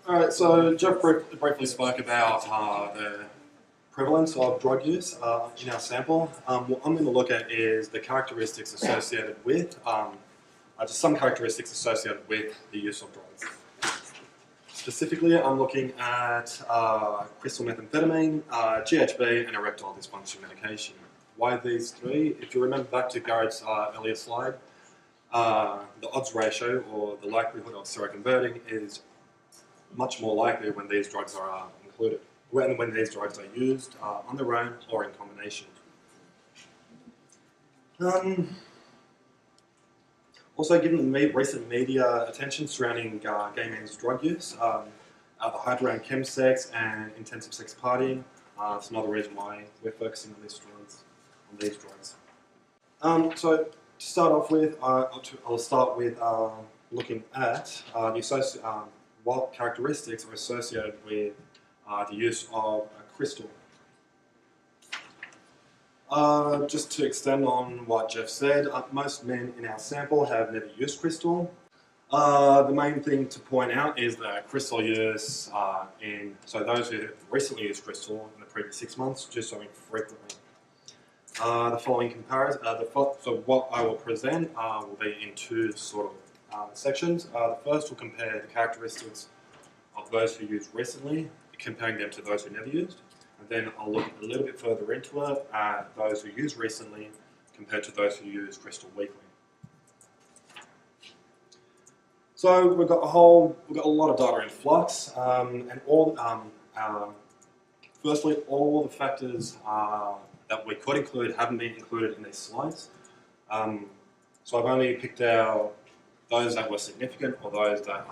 Alright, so Jeff briefly spoke about the prevalence of drug use in our sample. What I'm going to look at is the characteristics associated with, just some characteristics associated with the use of drugs. Specifically, I'm looking at crystal methamphetamine, GHB, and erectile dysfunction medication. Why these three? If you remember back to Garrett's earlier slide, the odds ratio, or the likelihood of seroconverting, is much more likely when these drugs are included, when these drugs are used on their own or in combination. Also, given the recent media attention surrounding gay men's drug use, the hype around chemsex and intensive sex partying, it's another reason why we're focusing on these drugs. So to start off with, I'll start with looking at what characteristics are associated with the use of a crystal. Just to extend on what Jeff said, most men in our sample have never used crystal. The main thing to point out is that crystal use so those who have recently used crystal in the previous 6 months do so infrequently. The following comparison, so what I will present will be in two sort of sections. The first will compare the characteristics of those who used recently, comparing them to those who never used. And then I'll look a little bit further into it at those who used recently compared to those who use crystal weekly. So we've got a lot of data in flux, and firstly, all the factors that we could include haven't been included in these slides. So I've only picked out those that were significant or those that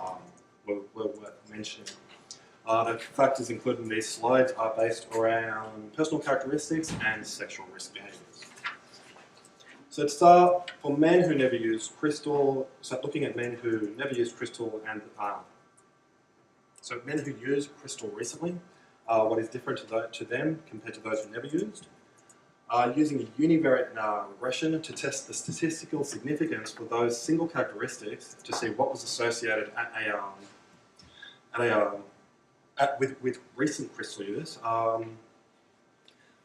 were worth mentioning. The factors included in these slides are based around personal characteristics and sexual risk behaviours. So to start, for men who never use crystal, so looking at men who never use crystal and so men who use crystal recently, what is different to them compared to those who never used? Using a univariate regression to test the statistical significance for those single characteristics to see what was associated with recent crystal use.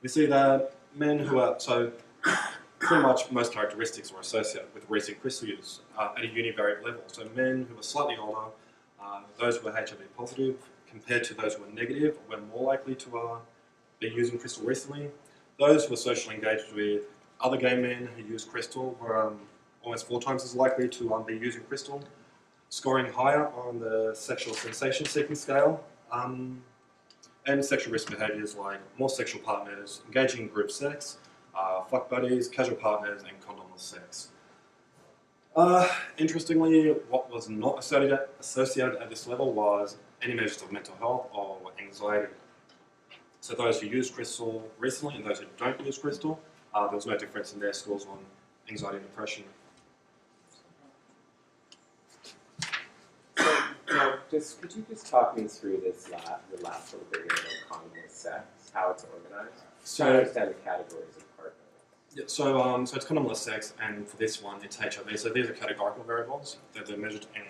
We see that men who are, so pretty much most characteristics are associated with recent crystal use at a univariate level. So men who are slightly older, those who are HIV positive, compared to those who are negative, were more likely to be using crystal recently. Those who are socially engaged with other gay men who use crystal were almost 4 times as likely to be using crystal, scoring higher on the sexual sensation seeking scale, and sexual risk behaviours like more sexual partners, engaging in group sex, fuck buddies, casual partners, and condomless sex. Interestingly, what was not associated at this level was any measures of mental health or anxiety. So those who use crystal recently and those who don't use crystal, there was no difference in their scores on anxiety and depression. So, could you just talk me through this the last little bit about condomless sex, how it's organized? So I understand the categories of partners. Yeah, so it's condomless sex, and for this one, it's HIV. So these are categorical variables. They're measured in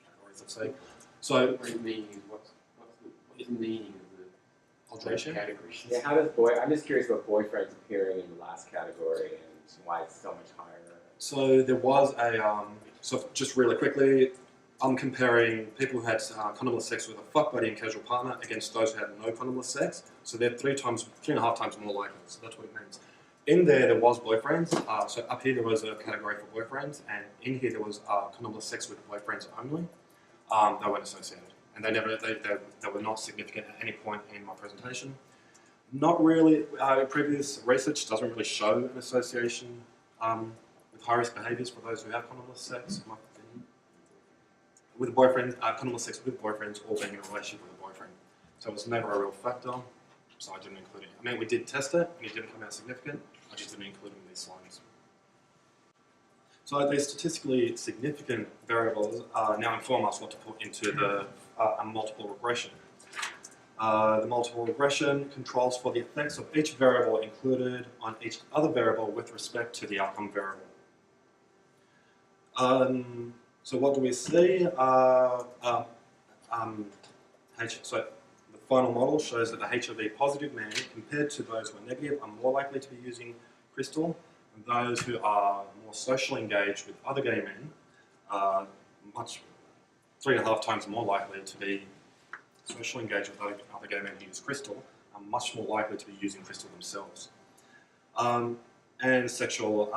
categories of sex. So What is the meaning of the alteration? categories? Yeah, how does I'm just curious about boyfriends appearing in the last category and why it's so much higher. So there was so just really quickly, I'm comparing people who had condomless sex with a fuck buddy and casual partner against those who had no condomless sex. So they're 3.5 times more likely. So that's what it means. In there was boyfriends. So up here there was a category for boyfriends, and in here there was condomless sex with boyfriends only. They weren't associated, and they were not significant at any point in my presentation. Not really. Previous research doesn't really show an association with high risk behaviours for those who have condomless sex. With boyfriends, condomless sex with boyfriends, or being in a relationship with a boyfriend. So it was never a real factor, so I didn't include it. I mean, we did test it, and it didn't come out significant. I just didn't include it in these slides. So these statistically significant variables now inform us what to put into the multiple regression. The multiple regression controls for the effects of each variable included on each other variable with respect to the outcome variable. So what do we see? so the final model shows that the HIV positive men, compared to those who are negative, are more likely to be using crystal, and those who are more socially engaged with other gay men are 3.5 times more likely to be socially engaged with other gay men who use crystal, are much more likely to be using crystal themselves. And sexual,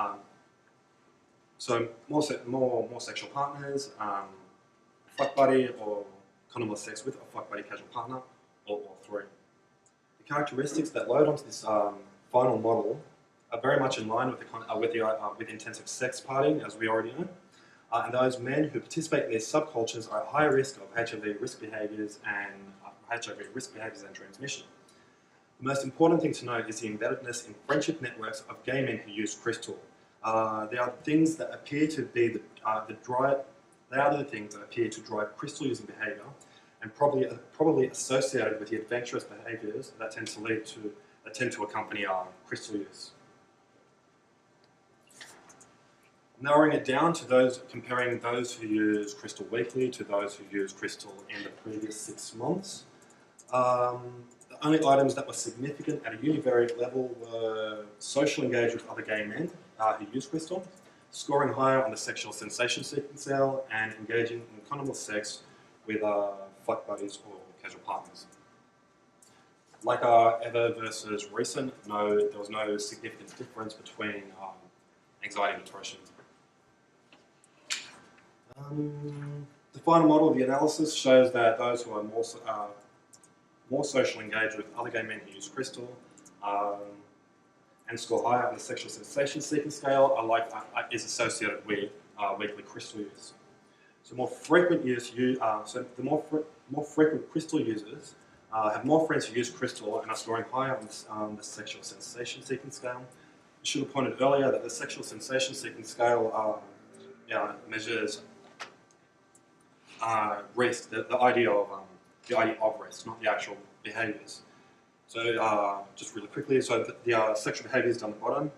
so more sexual partners, fuck buddy or condomless sex with a fuck buddy casual partner, or all three. The characteristics that load onto this final model are very much in line with intensive sex partying, as we already know. And those men who participate in these subcultures are at higher risk of HIV risk behaviours and transmission. The most important thing to note is the embeddedness in friendship networks of gay men who use crystal. They are the things that appear to be the things that appear to drive crystal using behaviour, and probably associated with the adventurous behaviours that tend to accompany crystal use. Narrowing it down to comparing those who use crystal weekly to those who use crystal in the previous 6 months. The only items that were significant at a univariate level were social engagement with other gay men who use crystal, scoring higher on the sexual sensation seeking scale, and engaging in condomless sex with fuck buddies or casual partners. Like ever versus recent, there was no significant difference between anxiety and depression. The final model of the analysis shows that those who are more socially engaged with other gay men who use crystal and score higher on the sexual sensation seeking scale is associated with weekly crystal use. So more frequent crystal users have more friends who use crystal and are scoring higher on the sexual sensation seeking scale. I should have pointed earlier that the sexual sensation seeking scale measures rest, the idea of rest, not the actual behaviours. So just really quickly, so the sexual behaviours down the bottom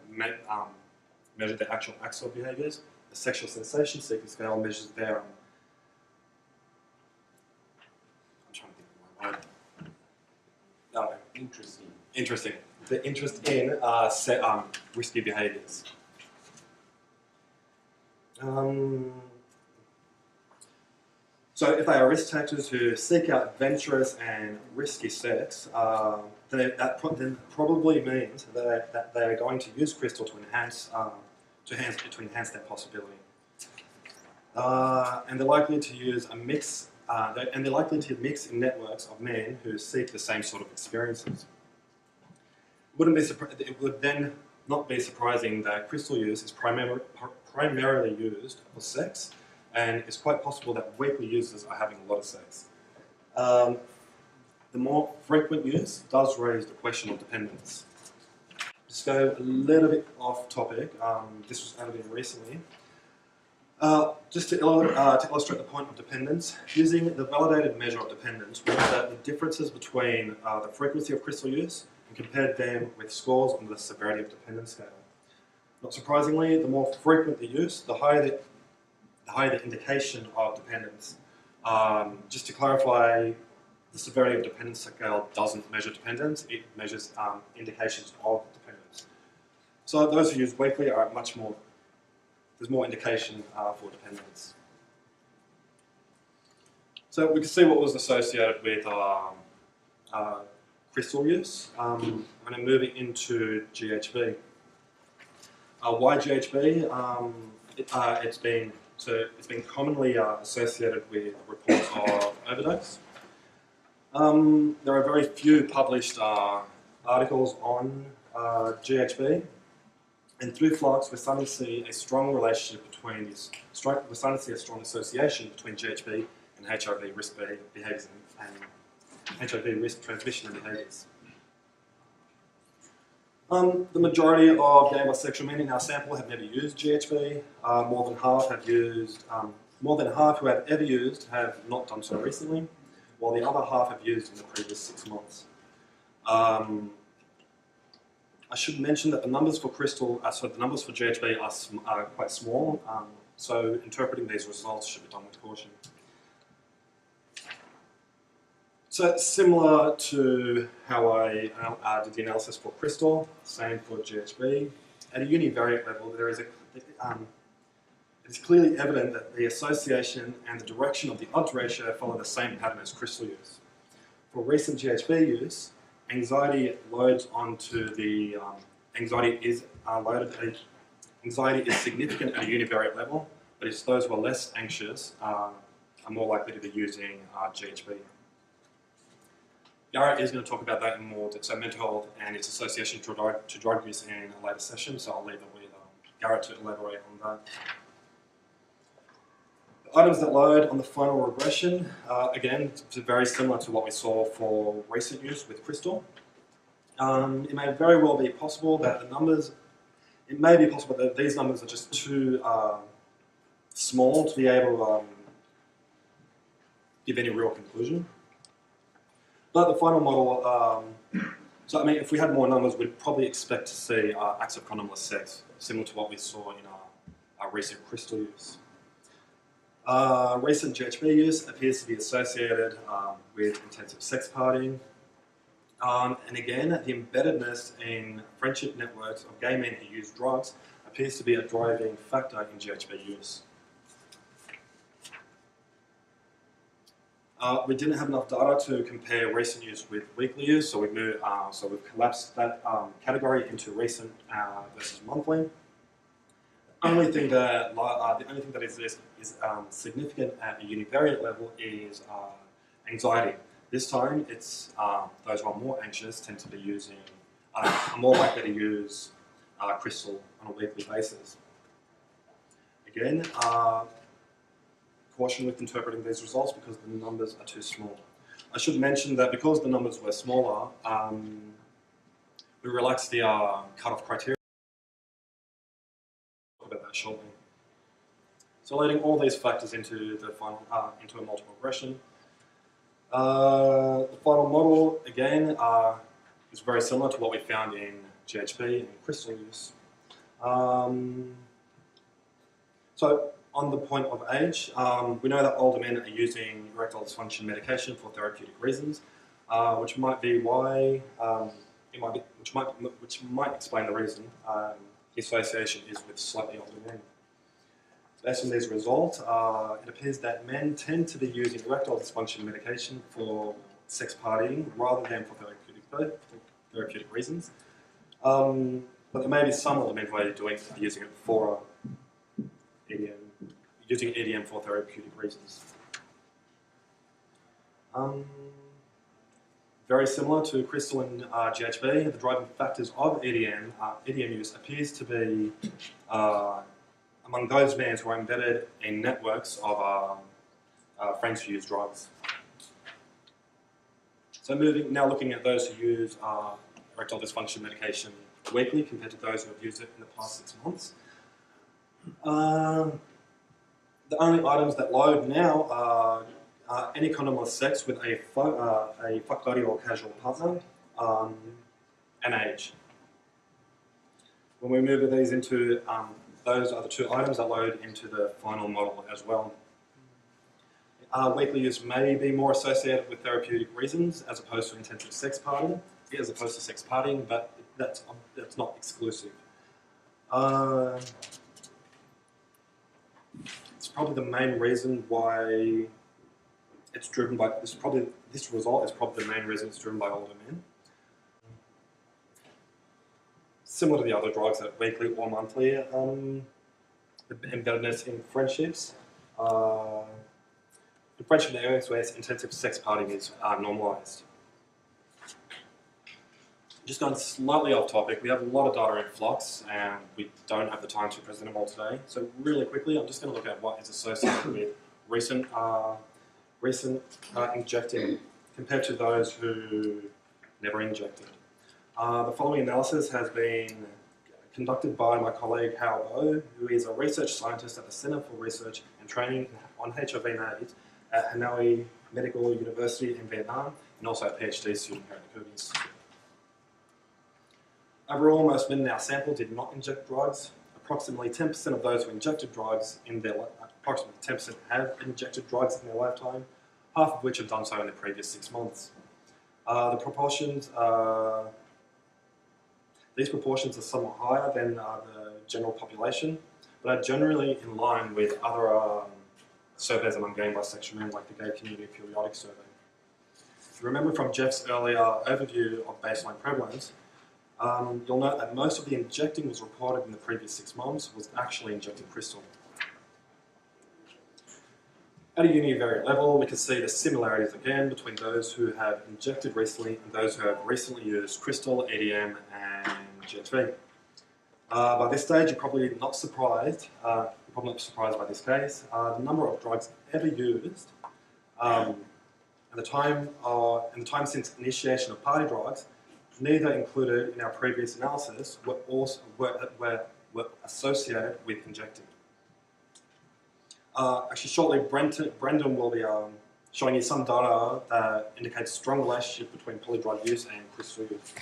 measure the actual acts of behaviours. The sexual sensation seeking scale measures their I'm trying to think of my word. Interesting. The interest in risky behaviours. So if they are risk takers who seek out adventurous and risky sex, then that probably means that they are going to use crystal to enhance that possibility. And they're likely to use a mix, and they're likely to mix in networks of men who seek the same sort of experiences. It would then not be surprising that crystal use is primarily used for sex, and it's quite possible that weekly users are having a lot of sex. The more frequent use does raise the question of dependence. Just go a little bit off topic. This was added in recently. Just to illustrate the point of dependence, using the validated measure of dependence, we looked at the differences between the frequency of crystal use and compared them with scores on the severity of dependence scale. Not surprisingly, the more frequent the use, the higher the indication of dependence. Just to clarify, the severity of dependence scale doesn't measure dependence, it measures indications of dependence. So those who use weekly are there's more indication for dependence. So we can see what was associated with crystal use. And then moving into GHB. Why GHB? It's been commonly associated with reports of overdose. There are very few published articles on GHB, and through flux we're starting to see a strong relationship between we're starting to see a strong association between GHB and HIV risk behaviours and HIV risk transmission and behaviours. The majority of gay bisexual men in our sample have never used GHB. More than half who have ever used have not done so recently, while the other half have used in the previous 6 months. I should mention that the numbers for the numbers for GHB are quite small, so interpreting these results should be done with caution. So similar to how I did the analysis for crystal, same for GHB. At a univariate level, there is it's clearly evident that the association and the direction of the odds ratio follow the same pattern as crystal use. For recent GHB use, anxiety loads onto the anxiety is significant at a univariate level, but it's those who are less anxious are more likely to be using GHB. Garrett is going to talk about that in more depth, so mental health and its association to drug use in a later session, so I'll leave it with Garrett to elaborate on that. The items that load on the final regression, again, it's very similar to what we saw for recent use with crystal. It may very well be possible that these numbers are just too small to be able to give any real conclusion. But the final model, so I mean, if we had more numbers, we'd probably expect to see acts of condomless sex, similar to what we saw in our recent crystal use. Recent GHB use appears to be associated with intensive sex partying. And again, the embeddedness in friendship networks of gay men who use drugs appears to be a driving factor in GHB use. We didn't have enough data to compare recent use with weekly use, so we've collapsed that category into recent versus monthly. The only thing that is significant at a univariate level is anxiety. This time, it's those who are more anxious tend to be using, are more likely to use crystal on a weekly basis. Again, caution with interpreting these results because the numbers are too small. I should mention that because the numbers were smaller, we relaxed the cutoff criteria. I'll talk about that shortly. So loading all these factors into the final into a multiple regression. The final model again is very similar to what we found in GHB and crystal use. So on the point of age, we know that older men are using erectile dysfunction medication for therapeutic reasons, which might be why which might explain the reason the association is with slightly older men. Based on these results, it appears that men tend to be using erectile dysfunction medication for sex partying rather than for therapeutic reasons. But there may be some older men who are using it for EDM. Using EDM for therapeutic reasons. Very similar to crystal and GHB, the driving factors of EDM use appears to be among those men who are embedded in networks of friends who use drugs. So now looking at those who use erectile dysfunction medication weekly compared to those who have used it in the past 6 months. The only items that load now are any condomless sex with a fuck buddy or casual partner, and age. When we move these into, those are the two items that load into the final model as well. Weekly use may be more associated with therapeutic reasons as opposed to intensive sex partying, but that's not exclusive. It's probably the main reason why it's driven by this result is probably the main reason it's driven by older men. Similar to the other drugs that weekly or monthly, the embeddedness in friendships. In friendship networks where intensive sex partying is normalised. Just going slightly off topic, we have a lot of data in flux and we don't have the time to present them all today. So really quickly, I'm just going to look at what is associated with recent injecting compared to those who never injected. The following analysis has been conducted by my colleague Hao Bo, who is a research scientist at the Center for Research and Training on HIV and AIDS at Hanoi Medical University in Vietnam, and also a PhD student here at the Kobe Institute. Overall, most men in our sample did not inject drugs. Approximately 10% of those who injected drugs in their approximately 10% have injected drugs in their lifetime. half of which have done so in the previous 6 months. These proportions are somewhat higher than the general population, but are generally in line with other surveys among gay and bisexual men, like the Gay Community Periodic Survey. If you remember from Jeff's earlier overview of baseline prevalence, you'll note that most of the injecting was reported in the previous 6 months was actually injecting crystal. At a univariate level, we can see the similarities again between those who have injected recently and those who have recently used crystal, EDM, and GHB. By this stage, you're probably not surprised. By this case. The number of drugs ever used, and the time since initiation of party drugs, neither included in our previous analysis, were associated with injecting. Actually, shortly, Brendan will be showing you some data that indicates a strong relationship between polydrug use and crystal use.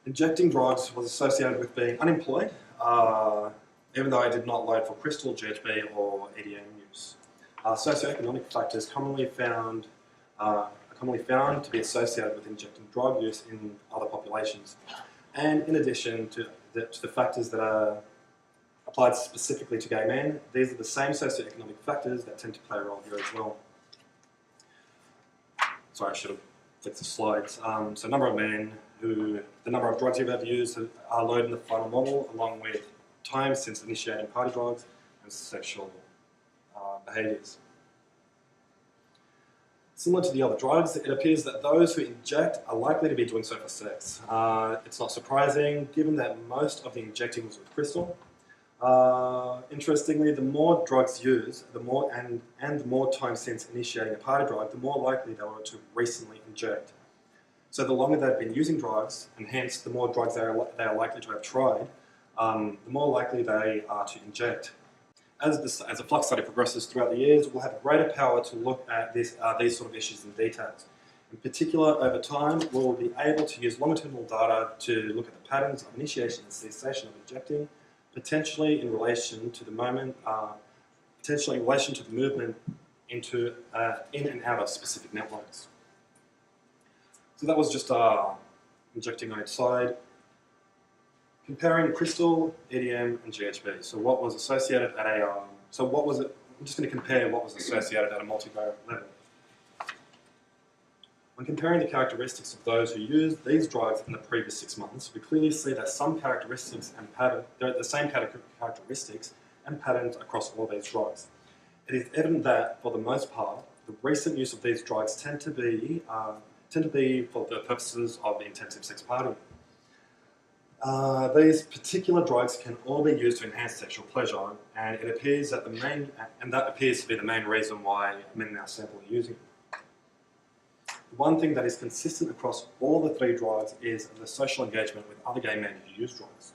Injecting drugs was associated with being unemployed, even though I did not load for crystal, GHB, or EDM use. Socioeconomic factors commonly found to be associated with injecting drug use in other populations. And in addition to the factors that are applied specifically to gay men, these are the same socioeconomic factors that tend to play a role here as well. Sorry, I should have flicked the slides. So number of drugs you've ever used are loaded in the final model, along with time since initiating party drugs and sexual behaviours. Similar to the other drugs, it appears that those who inject are likely to be doing so for sex. It's not surprising, given that most of the injecting was with crystal. Interestingly, the more drugs used, the more time since initiating a party drug, the more likely they were to recently inject. So the longer they've been using drugs, and hence the more drugs they are likely to have tried, the more likely they are to inject. As the flux study progresses throughout the years, we'll have greater power to look at these sort of issues in detail. In particular, over time, we'll be able to use longitudinal data to look at the patterns of initiation and cessation of injecting, potentially in relation to the movement into in and out of specific networks. So that was just injecting on each side. Comparing crystal, EDM, and GHB. So what was associated at I'm just going to compare what was associated at a multivariate level. When comparing the characteristics of those who used these drugs in the previous 6 months, we clearly see that some characteristics and patterns, there are the same characteristics and patterns across all these drugs. It is evident that, for the most part, the recent use of these drugs tend to be for the purposes of the intensive sex party. These particular drugs can all be used to enhance sexual pleasure, and that appears to be the main reason why men in our sample are using it. One thing that is consistent across all the 3 drugs is the social engagement with other gay men who use drugs.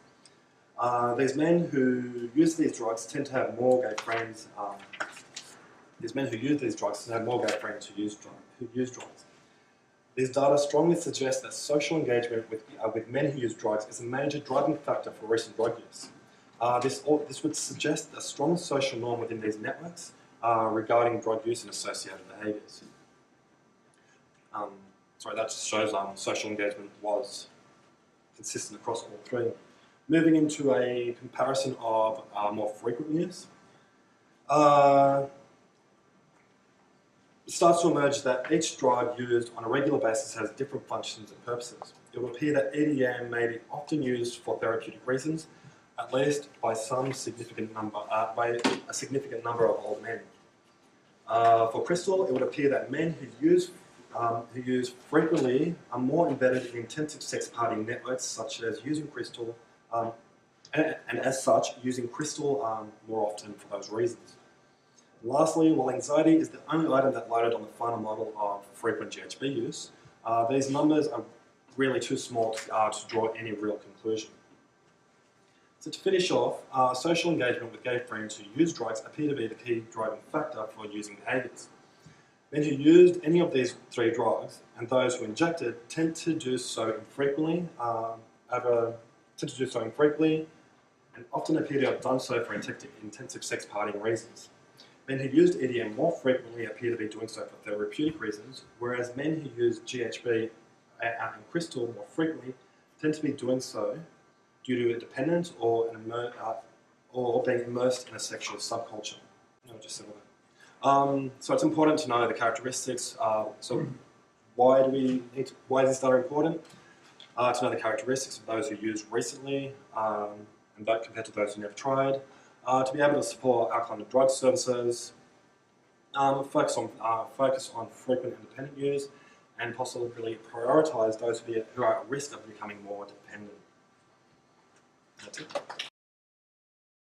These men who use these drugs tend to have more gay friends. These men who use these drugs tend to have more gay friends who use drugs. These data strongly suggest that social engagement with men who use drugs is a major driving factor for recent drug use. This would suggest a strong social norm within these networks regarding drug use and associated behaviours. That just shows social engagement was consistent across all 3. Moving into a comparison of more frequent use. It starts to emerge that each drug used on a regular basis has different functions and purposes. It will appear that EDM may be often used for therapeutic reasons, at least by a significant number of old men. For crystal, it would appear that men who use frequently are more embedded in intensive sex party networks, such as using crystal, and as such, using crystal more often for those reasons. Lastly, while anxiety is the only item that loaded on the final model of frequent GHB use, these numbers are really too small to draw any real conclusion. So to finish off, social engagement with gay friends who use drugs appear to be the key driving factor for using behaviours. Men who used any of these 3 drugs and those who injected tend to do so infrequently, and often appear to have done so for intensive sex partying reasons. Men who used EDM more frequently appear to be doing so for therapeutic reasons, whereas men who use GHB and crystal more frequently tend to be doing so due to a dependence or being immersed in a sexual subculture. No, just simple. So it's important to know the characteristics. So why is this data important? To know the characteristics of those who used recently and that compared to those who never tried. To be able to support alcohol and drug services. Focus on frequent independent use, and possibly prioritise those who are at risk of becoming more dependent. That's it.